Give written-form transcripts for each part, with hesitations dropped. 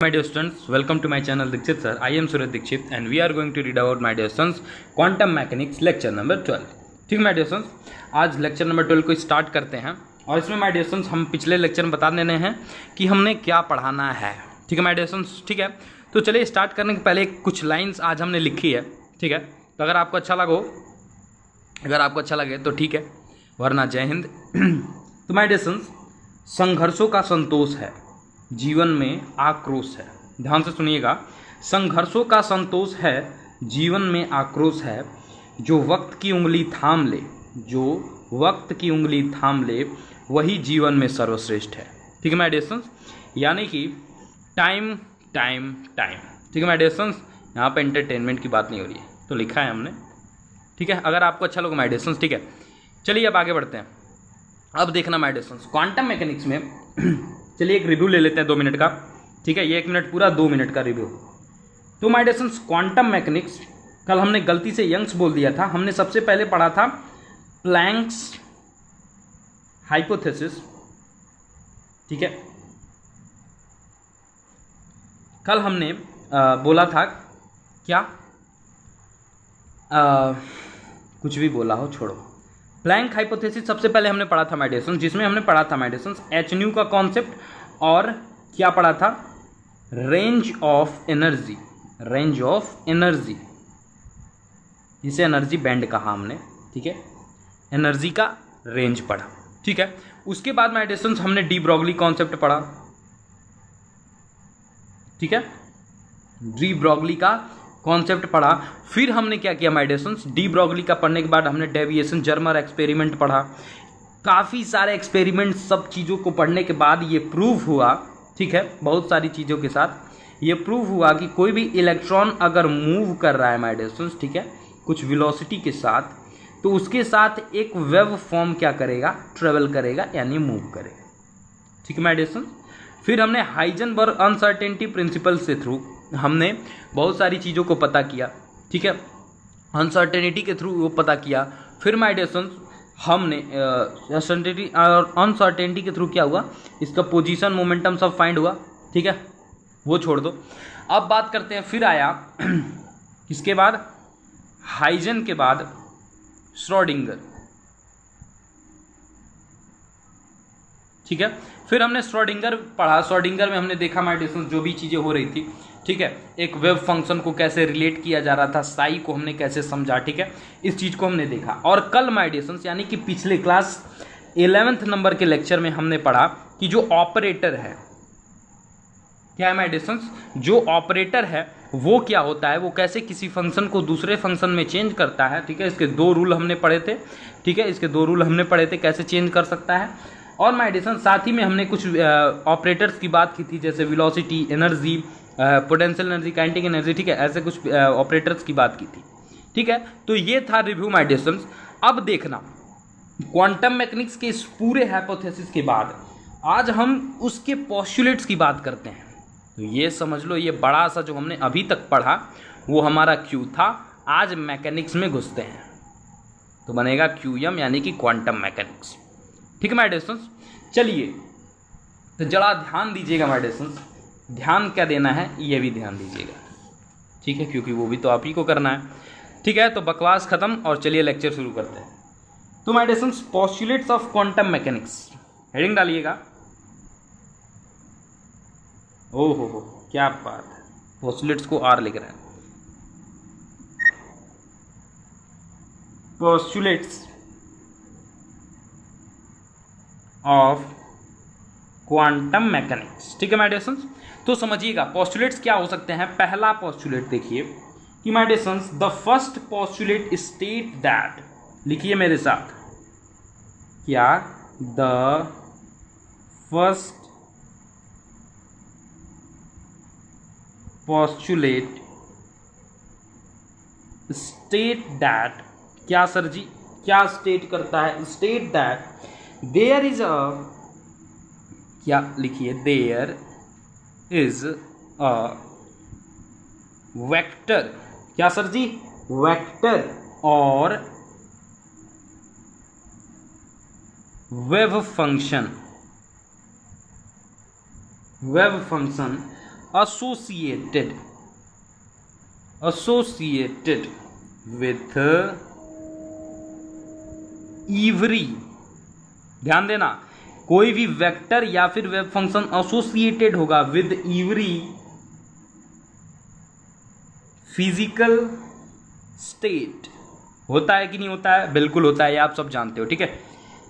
My dear students, welcome to my channel Dikshit sir. I am Suraj Dikshit and we are going to read about my dear students quantum mechanics lecture number 12. ठीक my dear students, आज lecture number 12 को start करते हैं और इसमें my dear students हम पिछले lecture में बता देने हैं कि हमने क्या पढ़ाना है. ठीक है my dear students, ठीक है. तो चलिए स्टार्ट करने के पहले कुछ लाइन्स आज हमने लिखी है. ठीक है, तो अगर आपको अच्छा लगे तो ठीक है, वरना जय हिंद. तो my dear students, संघर्षों का संतोष है, जीवन में आक्रोश है. ध्यान से सुनिएगा. संघर्षों का संतोष है, जीवन में आक्रोश है. जो वक्त की उंगली थाम ले वही जीवन में सर्वश्रेष्ठ है. ठीक है माय डियर स्टूडेंट्स, यानी कि टाइम टाइम टाइम. ठीक है माय डियर स्टूडेंट्स, यहाँ पे एंटरटेनमेंट की बात नहीं हो रही है, तो लिखा है हमने. ठीक है, अगर आपको अच्छा लगा माय डियर स्टूडेंट्स. ठीक है, चलिए अब आगे बढ़ते हैं. अब देखना my dear students, quantum mechanics में चलिए एक रिव्यू ले लेते हैं 2 मिनट का. ठीक है, ये 1 मिनट पूरा 2 मिनट का रिव्यू. तो my dear students, quantum mechanics कल हमने गलती से यंग्स बोल दिया था. हमने सबसे पहले पढ़ा था प्लैंक्स हाइपोथेसिस. ठीक है, कल हमने बोला था क्या, कुछ भी बोला हो छोड़ो. प्लैंक हाइपोथेसिस सबसे पहले हमने पढ़ा था माय डियर स्टूडेंट्स, जिसमें हमने पढ़ा था my dear students H nu का कॉन्सेप्ट और क्या पढ़ा था, रेंज ऑफ एनर्जी. जिसे एनर्जी बैंड कहा हमने. ठीक है, एनर्जी का रेंज पढ़ा. ठीक है, उसके बाद माय डियर स्टूडेंट्स हमने डी ब्रॉगली कॉन्सेप्ट पढ़ा. ठीक है, डी ब्रॉगली का कॉन्सेप्ट पढ़ा. फिर हमने क्या किया my dear students, de Broglie का पढ़ने के बाद हमने डेविएशन जर्मर एक्सपेरिमेंट पढ़ा. काफ़ी सारे एक्सपेरिमेंट, सब चीज़ों को पढ़ने के बाद ये प्रूव हुआ. ठीक है, बहुत सारी चीज़ों के साथ ये प्रूव हुआ कि कोई भी इलेक्ट्रॉन अगर मूव कर रहा है माय डियर स्टूडेंट्स, ठीक है, कुछ वेलोसिटी के साथ, तो उसके साथ एक वेव फॉर्म क्या करेगा, ट्रेवल करेगा, यानी मूव करेगा. ठीक है माय डियर स्टूडेंट्स. फिर हमने हाइजेनबर्ग अनसर्टेनिटी प्रिंसिपल से थ्रू हमने बहुत सारी चीज़ों को पता किया. ठीक है, अनसर्टेनिटी के थ्रू वो पता किया. फिर माय डियर स्टूडेंट्स हमने अनसर्टेनिटी के थ्रू क्या हुआ, इसका पोजीशन मोमेंटम सब फाइंड हुआ. ठीक है, वो छोड़ दो. अब बात करते हैं, फिर आया किसके बाद, हाइजन के बाद श्रोडिंगर. ठीक है, फिर हमने श्रोडिंगर पढ़ा. श्रोडिंगर में हमने देखा माय डियर स्टूडेंट्स जो भी चीज़ें हो रही थी. ठीक है, एक वेव फंक्शन को कैसे रिलेट किया जा रहा था, साई को हमने कैसे समझा. ठीक है, इस चीज़ को हमने देखा. और कल माय डियर स्टूडेंट्स यानी कि पिछले क्लास 11th नंबर के लेक्चर में हमने पढ़ा कि जो ऑपरेटर है, क्या है माय डियर स्टूडेंट्स, जो ऑपरेटर है वो क्या होता है, वो कैसे किसी फंक्शन को दूसरे फंक्शन में चेंज करता है. ठीक है, इसके 2 रूल हमने पढ़े थे. ठीक है, इसके 2 रूल हमने पढ़े थे कैसे चेंज कर सकता है. और माय डियर स्टूडेंट्स साथ ही में हमने कुछ ऑपरेटर्स की बात की थी, जैसे velocity, energy, potential energy, kinetic energy. ठीक है, ऐसे कुछ ऑपरेटर्स की बात की थी. ठीक है, तो ये था रिव्यू माय डियर स्टूडेंट्स. अब देखना, क्वांटम मैकेनिक्स के इस पूरे हाइपोथेसिस के बाद आज हम उसके पोस्टुलेट्स की बात करते हैं. तो ये समझ लो, ये बड़ा सा जो हमने अभी तक पढ़ा वो हमारा क्यू था. आज मैकेनिक्स में घुसते हैं तो बनेगा क्यूएम, यानी कि क्वांटम मैकेनिक्स. ठीक है माय डियर स्टूडेंट्स, चलिए तो जरा ध्यान दीजिएगा माय डियर स्टूडेंट्स. ध्यान क्या देना है ये भी ध्यान दीजिएगा. ठीक है, क्योंकि वो भी तो आप ही को करना है. ठीक है, तो बकवास खत्म और चलिए लेक्चर शुरू करते हैं. तो my dear students, postulates of quantum mechanics, heading डालिएगा. ओहो हो, क्या बात है, पोस्टुलेट्स को आर लिख रहे हैं. Postulates of quantum mechanics. ठीक है माय डियर स्टूडेंट्स, तो समझिएगा पोस्टुलेट्स क्या हो सकते हैं. पहला पोस्टुलेट देखिए कि my dear students, the first postulate state that, लिखिए मेरे साथ, क्या, the first postulate state that, क्या सर जी, क्या स्टेट करता है, state that there is a, क्या लिखिए, देयर इज अ वेक्टर, क्या सर जी, वेक्टर और wave function associated with every, ध्यान देना, कोई भी वेक्टर या फिर वेव फंक्शन एसोसिएटेड होगा विद एवरी फिजिकल स्टेट। होता है कि नहीं होता है? बिल्कुल होता है, ये आप सब जानते हो, ठीक है।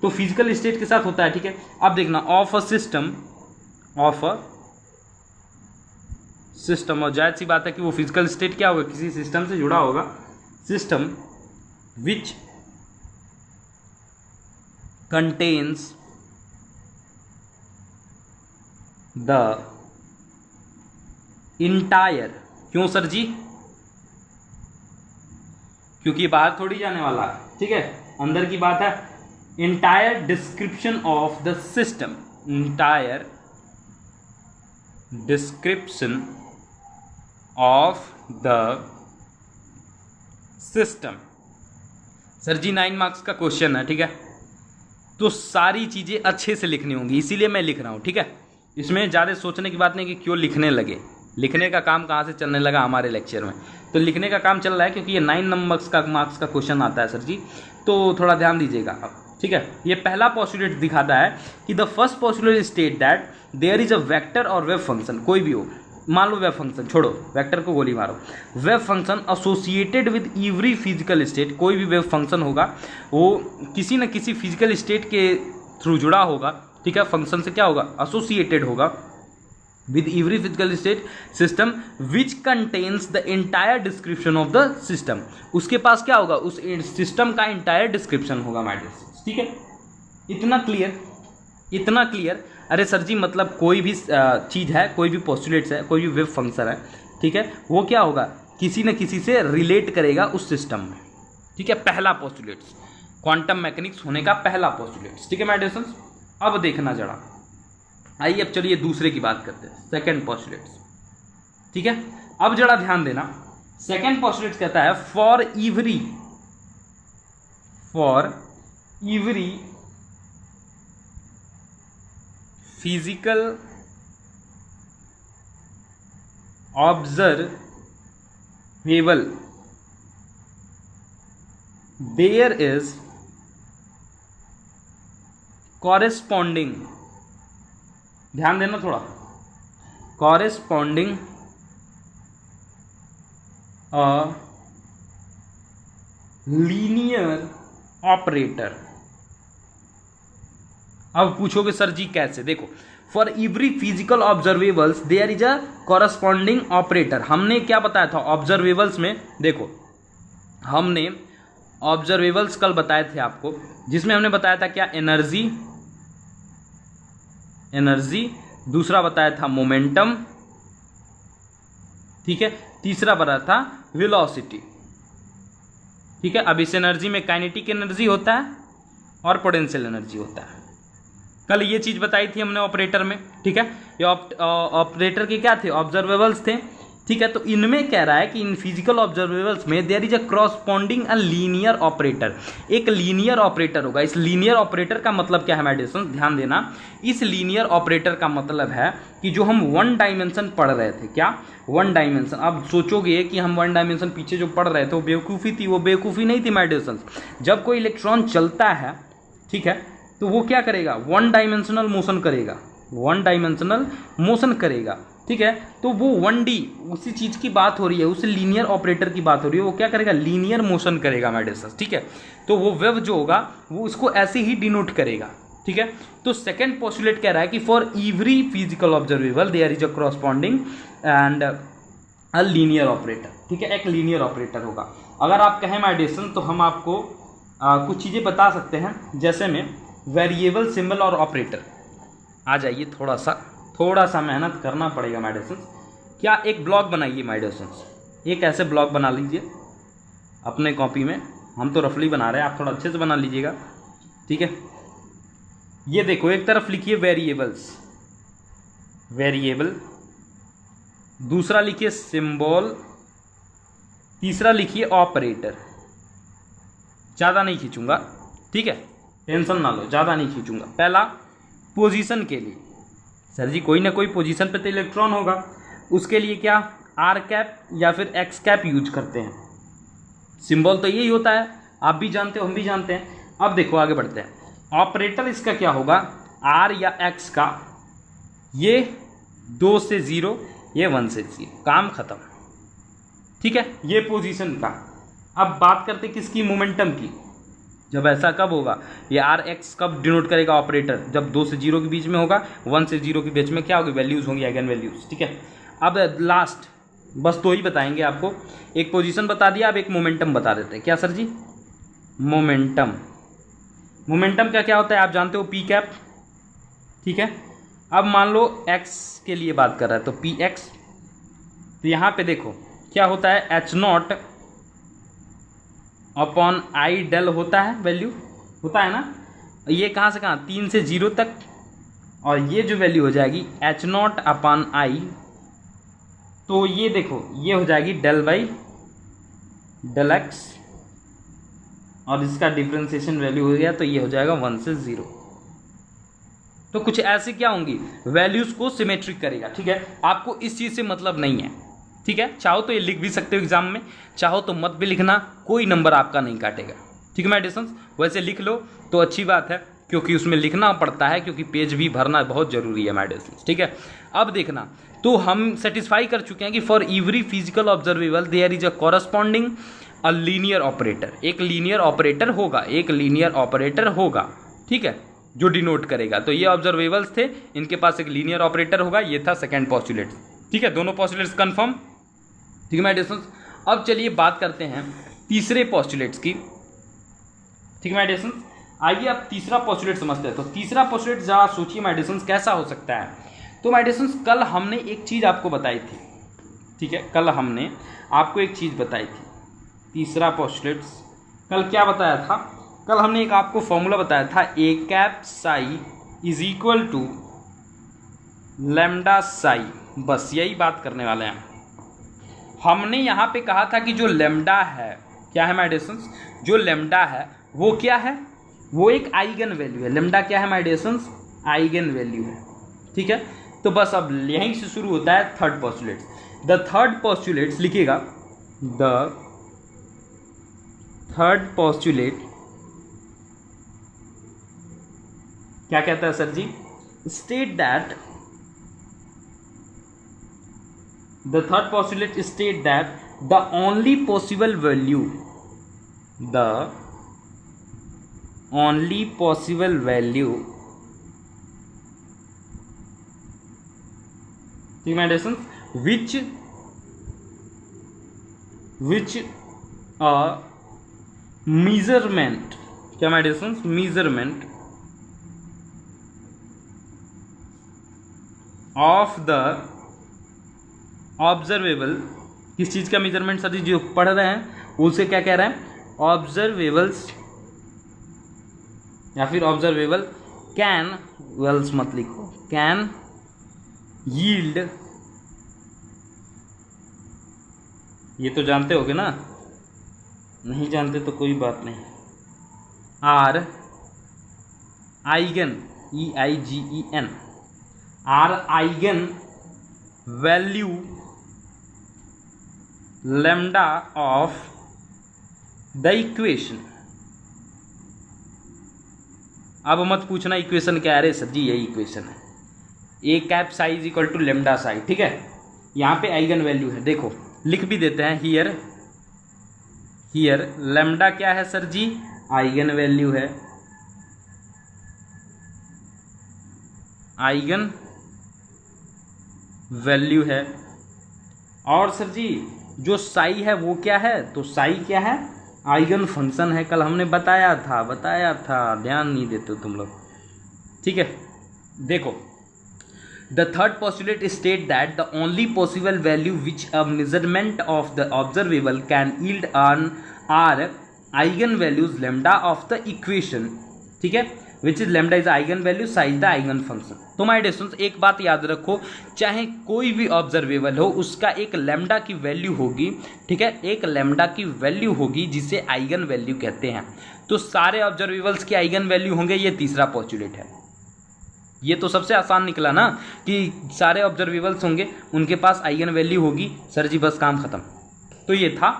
तो फिजिकल स्टेट के साथ होता है, ठीक है। अब देखना, ऑफ अ सिस्टम, और जाहिर सी बात है कि वो फिजिकल स्टेट क्या होगा, किसी सिस्टम से जुड़ा होगा, system which contains the entire, क्यों सर जी? क्योंकि बाहर थोड़ी जाने वाला है, ठीक है, अंदर की बात है। Entire description of the system, entire description of the system. Sir ji 9 marks का क्वेश्चन है, ठीक है, तो सारी चीजें अच्छे से लिखनी होंगी, इसीलिए मैं लिख रहा हूं, ठीक है। इसमें ज़्यादा सोचने की बात नहीं कि क्यों लिखने लगे, लिखने का काम कहाँ से चलने लगा हमारे लेक्चर में, तो लिखने का काम चल रहा है क्योंकि ये 9 मार्क्स का क्वेश्चन आता है सर जी, तो थोड़ा ध्यान दीजिएगा आप, ठीक है। ये पहला पोस्टुलेट दिखाता है कि the first postulate state that there is a vector और वेव फंक्शन, कोई भी हो, मान लो वेव फंक्शन, छोड़ो वेक्टर को गोली मारो, wave function associated with every physical state, कोई भी वेव फंक्शन होगा वो किसी न किसी फिजिकल स्टेट के थ्रू जुड़ा होगा, ठीक है, फंक्शन से क्या होगा, एसोसिएटेड होगा with every physical state system which contains the entire description of the system, उसके पास क्या होगा, उस सिस्टम का एंटायर डिस्क्रिप्शन होगा माय डियर, ठीक है। इतना क्लियर, इतना क्लियर। अरे सर जी मतलब कोई भी चीज़ है, कोई भी पोस्टुलेट्स है, कोई भी वेव फंक्शन है, ठीक है, वो क्या होगा, किसी न किसी से रिलेट करेगा उस सिस्टम में, ठीक है। पहला पोस्टुलेट्स, क्वांटम मैकेनिक्स होने का पहला पोस्टुलेट्स, ठीक है माय डियर स्टूडेंट्स। अब देखना जरा, आइए अब चलिए दूसरे की बात करते हैं, सेकेंड पोस्टुलेट्स, ठीक है। अब जरा ध्यान देना, सेकेंड पोस्टुलेट्स कहता है for every physical observable there is corresponding, ध्यान देना थोड़ा, कॉरेस्पॉन्डिंग अ लीनियर ऑपरेटर। अब पूछोगे सर जी कैसे, देखो, for every physical observables there is a corresponding operator. हमने क्या बताया था ऑब्जर्वेबल्स में, देखो हमने ऑब्जर्वेबल्स कल बताए थे आपको, जिसमें हमने बताया था क्या, एनर्जी, दूसरा बताया था मोमेंटम, ठीक है, तीसरा बताया था वेलोसिटी, ठीक है। अब इस एनर्जी में काइनेटिक एनर्जी होता है और पोटेंशियल एनर्जी होता है, कल ये चीज बताई थी हमने ऑपरेटर में, ठीक है। ये ऑपरेटर के क्या थे, ऑब्जर्वेबल्स थे, ठीक है। तो इनमें कह रहा है कि इन फिजिकल ऑब्जर्वेबल्स में there is a corresponding a linear operator, एक लीनियर ऑपरेटर होगा। इस लीनियर ऑपरेटर का मतलब क्या है माय डियर स्टूडेंट्स, ध्यान देना, इस लीनियर ऑपरेटर का मतलब है कि जो हम 1 डायमेंशन पढ़ रहे थे, क्या 1 डायमेंशन, अब सोचोगे कि हम 1 डायमेंशन पीछे जो पढ़ रहे थे वो बेवकूफ़ी थी, वो बेवकूफ़ी नहीं थी माय डियर स्टूडेंट्स। जब कोई इलेक्ट्रॉन चलता है, ठीक है, तो वो क्या करेगा, 1 डायमेंशनल मोशन करेगा, 1 डायमेंशनल मोशन करेगा, ठीक है। तो वो 1D उसी चीज की बात हो रही है, उस लीनियर ऑपरेटर की बात हो रही है, वो क्या करेगा, लीनियर मोशन करेगा माय डियर स्टूडेंट्स, ठीक है। तो वो वेव जो होगा वो उसको ऐसे ही डिनोट करेगा, ठीक है। तो सेकंड पोस्टुलेट कह रहा है कि for every physical observable there is a corresponding and a linear operator, ठीक है, एक लीनियर ऑपरेटर होगा। अगर आप कहें माय डियर स्टूडेंट्स तो हम आपको कुछ चीज़ें बता सकते हैं, जैसे में वेरिएबल सिंबल और ऑपरेटर। आ जाइए, थोड़ा सा मेहनत करना पड़ेगा माय डियर स्टूडेंट्स। क्या एक ब्लॉक बनाइए माय डियर स्टूडेंट्स, एक ऐसे ब्लॉक बना लीजिए अपने कॉपी में, हम तो रफली बना रहे हैं, आप थोड़ा अच्छे से बना लीजिएगा, ठीक है। ये देखो, एक तरफ लिखिए वेरिएबल्स, वेरिएबल, दूसरा लिखिए सिंबल, तीसरा लिखिए ऑपरेटर। ज़्यादा नहीं खींचूंगा, ठीक है, टेंशन ना लो, ज़्यादा नहीं खींचूंगा। पहला पोजीशन के लिए, सर जी कोई ना कोई पोजीशन पे तो इलेक्ट्रॉन होगा, उसके लिए क्या आर कैप या फिर एक्स कैप यूज करते हैं। सिंबल तो यही होता है, आप भी जानते हो हम भी जानते हैं। अब देखो आगे बढ़ते हैं। ऑपरेटर इसका क्या होगा, आर या एक्स का, ये 2 से 0, ये 1 से 0, काम खत्म। ठीक है, ये पोजीशन का। अब बात करते किसकी, मोमेंटम की। जब ऐसा कब होगा, ये आर एक्स कब डिनोट करेगा ऑपरेटर, जब 2 से 0 के बीच में होगा, 1 से 0 के बीच में क्या होगी, वैल्यूज होंगी, आइगन वैल्यूज। ठीक है, अब लास्ट बस 2 ही बताएंगे आपको। एक पोजीशन बता दिया, अब एक मोमेंटम बता देते हैं। क्या सर जी, मोमेंटम। मोमेंटम का क्या होता है आप जानते हो, पी कैप। ठीक है, अब मान लो एक्स के लिए बात कर रहा है तो पी एक्स, तो यहाँ पे देखो क्या होता है, H nought upon i del होता है, वैल्यू होता है ना। ये कहाँ से कहाँ, 3 से 0 तक, और ये जो वैल्यू हो जाएगी एच नॉट अपॉन आई, तो ये देखो ये हो जाएगी डेल बाई डेल एक्स, और इसका डिफ्रेंसिएशन वैल्यू हो गया तो ये हो जाएगा 1 से 0। तो कुछ ऐसे क्या होंगी, वैल्यूज को सिमेट्रिक करेगा। ठीक है, आपको इस चीज़ से मतलब नहीं है। ठीक है, चाहो तो ये लिख भी सकते हो एग्जाम में, चाहो तो मत भी लिखना, कोई नंबर आपका नहीं काटेगा। ठीक है माय डियर स्टूडेंट्स, वैसे लिख लो तो अच्छी बात है, क्योंकि उसमें लिखना पड़ता है, क्योंकि पेज भी भरना बहुत जरूरी है माय डियर स्टूडेंट्स। ठीक है, अब देखना, तो हम सेटिस्फाई कर चुके हैं कि for every physical observable there is a corresponding a linear operator. एक लीनियर ऑपरेटर होगा, एक लीनियर ऑपरेटर होगा। ठीक है, जो डिनोट करेगा। तो ये ऑब्जर्वेबल्स थे, इनके पास एक लीनियर ऑपरेटर होगा, ये था सेकंड पोस्टुलेट। ठीक है, दोनों पोस्टुलेट्स कंफर्म। ठीक है माय डियर स्टूडेंट्स, अब चलिए बात करते हैं तीसरे पोस्टुलेट्स की। ठीक है माय डियर स्टूडेंट्स, आइए अब तीसरा पोस्टुलेट समझते हैं। तो तीसरा पोस्टुलेट जरा सोचिए माय डियर स्टूडेंट्स कैसा हो सकता है। तो माय डियर स्टूडेंट्स, कल हमने एक चीज़ आपको बताई थी। ठीक है, कल हमने आपको एक चीज़ बताई थी, तीसरा पोस्टुलेट्स कल क्या बताया था, कल हमने एक आपको फॉर्मूला बताया था, A cap psi is equal to lambda psi. बस यही बात करने वाले हैं। हमने यहाँ पे कहा था कि जो लैम्डा है, क्या है माय डियर स्टूडेंट्स, जो लैम्डा है वो क्या है, वो एक आइगन वैल्यू है। लैम्डा क्या है my dear students, eigenvalue है। ठीक है, तो बस अब यहीं से शुरू होता है third postulate. The third postulate लिखिएगा, द थर्ड पोस्टुलेट क्या कहता है sir ji, state that, the third postulate state that the only possible value, the only possible value, ठीक है विच मेजरमेंट, क्या my dear students, measurement of the observable, किस चीज़ का मेजरमेंट सर जी, जो पढ़ रहे हैं उसे क्या कह रहे हैं, ऑब्जर्वेबल्स या फिर ऑब्जर्वेबल कैन, वेल्स मत लिखो, कैन यील्ड, ये तो जानते होगे ना, नहीं जानते तो कोई बात नहीं, are eigen, EIGEN, are eigenvalue lambda of the equation. अब मत पूछना इक्वेशन क्या है, अरे सर जी यही इक्वेशन है, A cap psi is equal to lambda psi. ठीक है, यहाँ पे आइगन वैल्यू है, देखो लिख भी देते हैं, हियर लैम्डा क्या है सर जी, आइगन वैल्यू है, आइगन वैल्यू है। और सर जी जो साई है वो क्या है, तो साई क्या है, आइगन फंक्शन है, कल हमने बताया था, ध्यान नहीं देते तुम लोग। ठीक है, देखो the third postulate state that the only possible value which a measurement of the observable can yield on are eigenvalues lambda of the equation. ठीक है, which is lambda is eigenvalue, psi is the eigenfunction. तो my dear students एक बात याद रखो, चाहे कोई भी ऑब्जर्वेबल हो उसका एक लैम्डा की वैल्यू होगी। ठीक है, एक लैम्डा की वैल्यू होगी जिसे आइगन वैल्यू कहते हैं। तो सारे ऑब्जर्वेबल्स की आइगन वैल्यू होंगे, ये तीसरा पोस्टुलेट है। ये तो सबसे आसान निकला ना कि सारे ऑब्जर्वेबल्स होंगे, उनके पास आइगन वैल्यू होगी, सर जी बस काम खत्म। तो ये था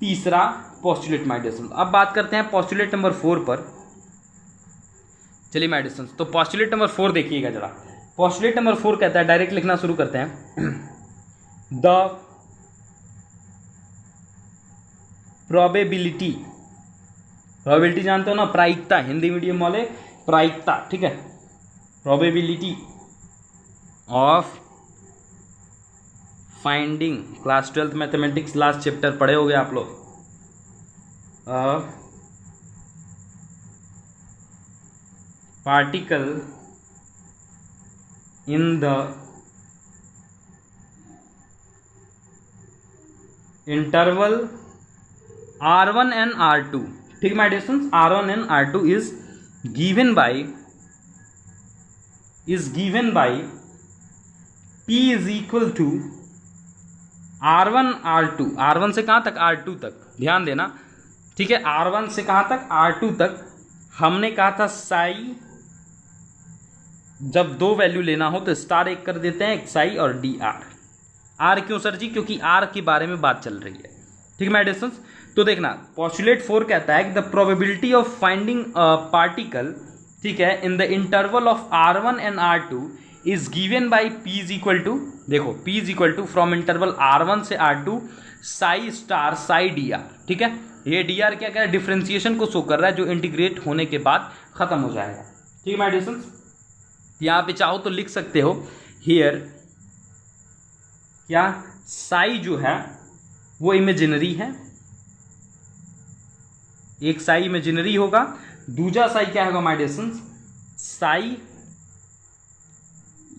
तीसरा पोस्टुलेट माय डियर स्टूडेंट्स। अब बात करते हैं पोस्टुलेट नंबर 4 पर। चलिए माय डियर स्टूडेंट्स, तो पोस्टुलेट नंबर 4 देखिएगा जरा। पोस्टुलेट नंबर 4 कहता है, डायरेक्ट लिखना शुरू करते हैं, द प्रोबेबिलिटी, प्रोबेबिलिटी जानते हो ना, प्रायिकता, हिंदी मीडियम वाले प्रायिकता, ठीक है, probability of finding, class 12th mathematics last chapter पढ़े होगे आप लोग, particle in the interval R1 and R2, ठीक है my dear students, R1 and R2 is given by P is equal to R1 R2, R1 से कहाँ तक, R2 तक, ध्यान देना, ठीक है, R1 से कहाँ तक, R2 तक। हमने कहा था साई, जब दो वैल्यू लेना हो तो स्टार एक कर देते हैं, साई और डी आर। आर क्यों सर जी, क्योंकि आर के बारे में बात चल रही है, ठीक है माय डियर स्टूडेंट्स। तो देखना, पोस्टुलेट 4 कहता है कि the probability of finding particle, ठीक है, in the interval of R1 and R2 is given by P is equal to, देखो P is equal to from interval R1 से R2 psi star psi D r, ठीक है। ये D R क्या है, differentiation को शो कर रहा है, जो इंटीग्रेट होने के बाद खत्म हो जाएगा, ठीक है माय डियर स्टूडेंट्स। यहाँ पे चाहो तो लिख सकते हो हियर, क्या साई जो है वो इमेजिनरी है, एक साई इमेजिनरी होगा, दूसरा साई क्या होगा माय डियर स्टूडेंट्स, साई,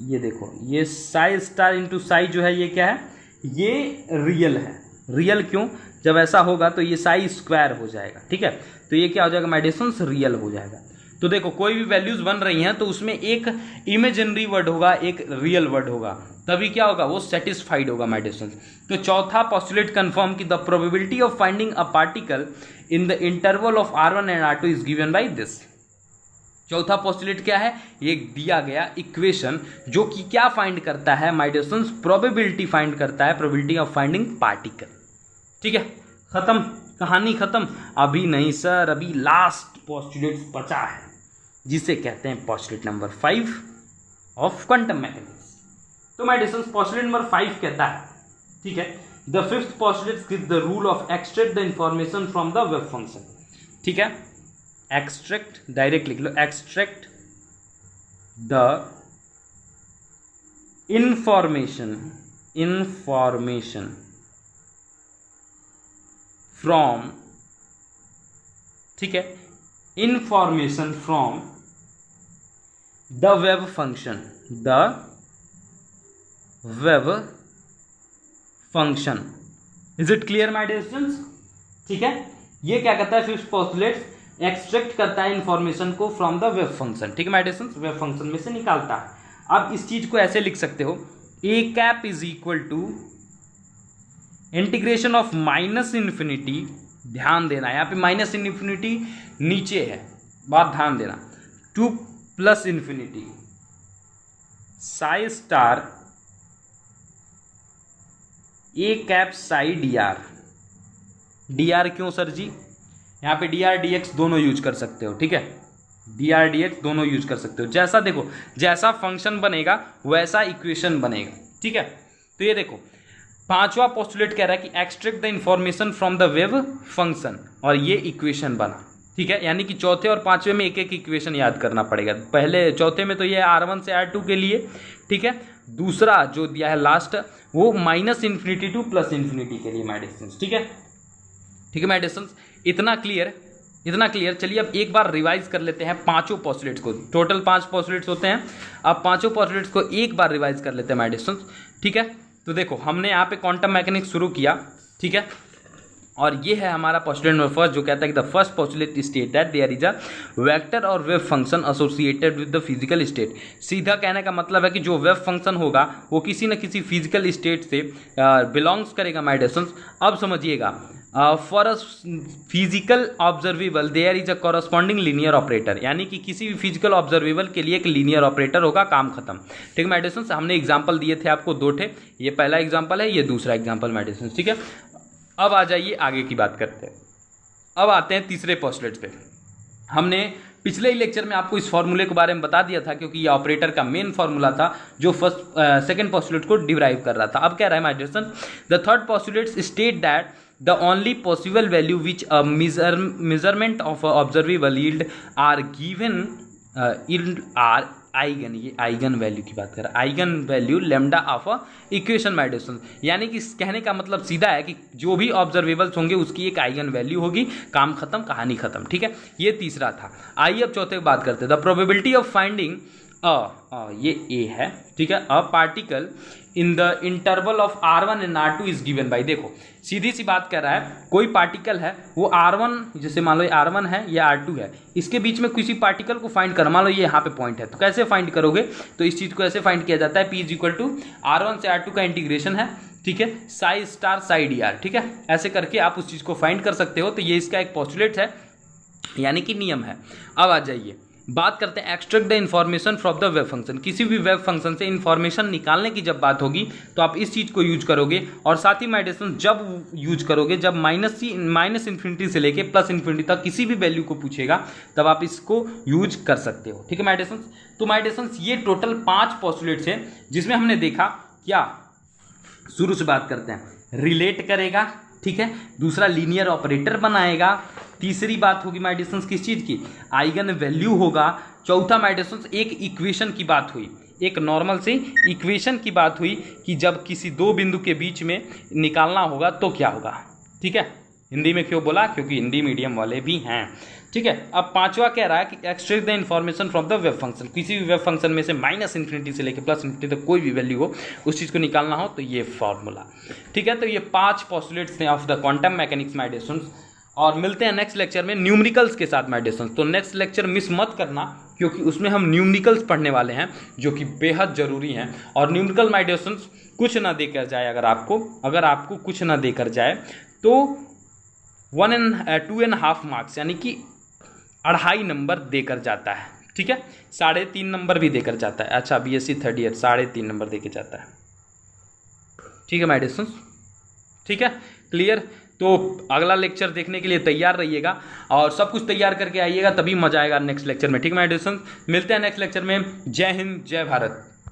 ये देखो ये साई स्टार इंटू साई जो है ये क्या है, ये रियल है। रियल क्यों, जब ऐसा होगा तो ये साई स्क्वायर हो जाएगा, ठीक है, तो ये क्या हो जाएगा माय डियर स्टूडेंट्स, रियल हो जाएगा। तो देखो कोई भी वैल्यूज बन रही हैं तो उसमें एक इमेजिनरी वर्ड होगा, एक रियल वर्ड होगा, तभी क्या होगा, वो सेटिस्फाइड होगा माय डियर स्टूडेंट्स। तो चौथा पोस्टुलेट कंफर्म कि the probability of finding a particle in the interval of R1 and R2 is given by this. चौथा पोस्टुलेट क्या है, ये दिया गया इक्वेशन जो कि क्या फाइंड करता है my dear students, probability find करता है, प्रोबेबिलिटी ऑफ फाइंडिंग पार्टिकल, ठीक है। खत्म, कहानी खत्म, अभी नहीं सर, अभी लास्ट पोस्टुलेट बचा है, जिसे कहते हैं postulate number 5 of quantum mechanics. तो my dear students, postulate number 5 कहता है, ठीक है, the fifth postulate gives the rule of extract the information from the wave function, ठीक है, एक्सट्रैक्ट, डायरेक्ट लिख लो, एक्सट्रैक्ट द इंफॉर्मेशन फ्रॉम, ठीक है, information from the wave function, is it clear my dear students, ठीक है। ये क्या करता है, फिफ्थ पोस्टुलेट एक्सट्रैक्ट करता है इंफॉर्मेशन को फ्रॉम द वेव फंक्शन, ठीक है my dear students, wave function में से निकालता है। अब इस चीज को ऐसे लिख सकते हो, A cap is equal to integration of minus infinity, ध्यान देना यहाँ पे माइनस इन्फिनिटी नीचे है, बात ध्यान देना, to plus infinity psi star A cap psi D R. D R क्यों सर जी, यहाँ पे डी आर डी एक्स दोनों यूज कर सकते हो, ठीक है, डी आर डी एक्स दोनों यूज कर सकते हो, जैसा देखो जैसा फंक्शन बनेगा वैसा इक्वेशन बनेगा, ठीक है। तो ये देखो पांचवा पोस्टुलेट कह रहा है कि extract the information from the wave function, और ये इक्वेशन बना, ठीक है, यानी कि चौथे और पांचवे में एक एक इक्वेशन याद करना पड़ेगा। पहले चौथे में तो ये R1 से R2 के लिए, ठीक है, दूसरा जो दिया है लास्ट वो minus infinity to plus infinity के लिए माय डियर स्टूडेंट्स, ठीक है, ठीक है माय डियर स्टूडेंट्स, इतना क्लियर। चलिए अब एक बार रिवाइज कर लेते हैं पांचों पोस्टुलेट्स को, टोटल 5 पोस्टुलेट्स होते हैं, अब पांचों पोस्टुलेट्स को एक बार रिवाइज कर लेते हैं माय डियर स्टूडेंट्स, ठीक है। तो देखो हमने यहाँ पे क्वांटम मैकेनिक्स शुरू किया, ठीक है, और ये है हमारा पोस्टुलेट नंबर फर्स्ट जो कहता है कि the first postulate state that there is a vector और wave function associated with the physical state. सीधा कहने का मतलब है कि जो वेव फंक्शन होगा वो किसी न किसी फिजिकल स्टेट से बिलोंग्स करेगा माय डियर स्टूडेंट्स। अब समझिएगा for a physical observable there is a corresponding linear operator, यानी कि किसी भी फिजिकल ऑब्जर्वेबल के लिए एक लीनियर ऑपरेटर होगा, काम खत्म। ठीक है मेडिसिन, हमने एग्जांपल दिए थे आपको 2 ठे, ये पहला एग्जांपल है, ये दूसरा एग्जांपल मेडिसिन। ठीक है, अब आ जाइए आगे की बात करते हैं। अब आते हैं तीसरे पोस्टुलेट पे। हमने पिछले ही लेक्चर में आपको इस फॉर्मूले के बारे में बता दिया था, क्योंकि ये ऑपरेटर का मेन फॉर्मूला था जो सेकंड पोस्टुलेट को डिराइव कर रहा था। अब क्या रहा है my dear son, the third postulate state that the only possible value which a measurement of a observable yield are given yield are eigen, ये आइगन वैल्यू की बात कर रहा है, eigen value lambda of a equation medicine, यानी कि कहने का मतलब सीधा है कि जो भी ऑब्जर्वेबल्स होंगे उसकी एक आइगन वैल्यू होगी, काम खत्म, कहानी खत्म। ठीक है, ये तीसरा था। आइए अब चौथे की बात करते हैं। द प्रोबेबिलिटी ऑफ फाइंडिंग ये ए है, ठीक है, अ particle in the interval of R1 and R2 is given by, देखो सीधी सी बात कर रहा है, कोई पार्टिकल है वो R1, जैसे मान लो ये R1 है, ये R2 है, इसके बीच में किसी पार्टिकल को फाइंड कर, मान लो ये यहाँ पे पॉइंट है, तो कैसे फाइंड करोगे, तो इस चीज को ऐसे फाइंड किया जाता है, P is equal to R1 से R2 का इंटीग्रेशन है, ठीक है, Sai star psi D r, ठीक है, ऐसे करके आप उस चीज को फाइंड कर सकते हो। तो ये इसका एक पोस्टुलेट है, यानी कि नियम है। अब आ जाइए बात करते हैं extract the information from the web function. किसी भी वेब फंक्शन से इन्फॉर्मेशन निकालने की जब बात होगी तो आप इस चीज को यूज करोगे, और साथ ही मेडिसिन जब यूज करोगे जब माइनस इन्फिनिटी से लेके प्लस इन्फिनिटी तक किसी भी वैल्यू को पूछेगा तब आप इसको यूज कर सकते हो। ठीक है मेडिसिन, तो मेडिसिन ये टोटल 5 पोस्टुलेट्स हैं जिसमें हमने देखा क्या, शुरू से बात करते हैं, रिलेट करेगा, ठीक है, दूसरा लीनियर ऑपरेटर बनाएगा, तीसरी बात होगी मेडिसिन किस चीज की, आइगन वैल्यू होगा, चौथा मेडिसिन एक इक्वेशन की बात हुई, एक नॉर्मल सी इक्वेशन की बात हुई कि जब किसी 2 बिंदु के बीच में निकालना होगा तो क्या होगा। ठीक है, हिंदी में क्यों बोला, क्योंकि हिंदी मीडियम वाले भी हैं। ठीक है, अब 5वां कह रहा है कि extract the information from the web function, किसी भी वेब फंक्शन में से माइनस इन्फिनिटी से लेकर प्लस इन्फिनिटी तक कोई भी वैल्यू हो उस चीज को निकालना हो तो ये फॉर्मूला। ठीक है, तो ये 5 पोस्टुलेट्स हैं of the quantum mechanics medicine, और मिलते हैं नेक्स्ट लेक्चर में न्यूमेरिकल्स के साथ मेडिसिन। तो नेक्स्ट लेक्चर मिस मत करना, क्योंकि उसमें हम न्यूमेरिकल्स पढ़ने वाले हैं जो कि बेहद जरूरी हैं। और न्यूमेरिकल मेडिसिन कुछ ना देकर जाए, अगर आपको कुछ ना देकर जाए तो 2.5 मार्क्स यानी कि 2.5 नंबर देकर जाता है। ठीक है, 3.5 नंबर भी देकर जाता है। अच्छा, BSc 3rd ईयर 3.5 नंबर देकर जाता है। ठीक है मेडिसिन, ठीक है, क्लियर। तो अगला लेक्चर देखने के लिए तैयार रहिएगा और सब कुछ तैयार करके आइएगा, तभी मजा आएगा नेक्स्ट लेक्चर में। ठीक है मेडिसिन, मिलते हैं नेक्स्ट लेक्चर में। जय हिंद, जय भारत।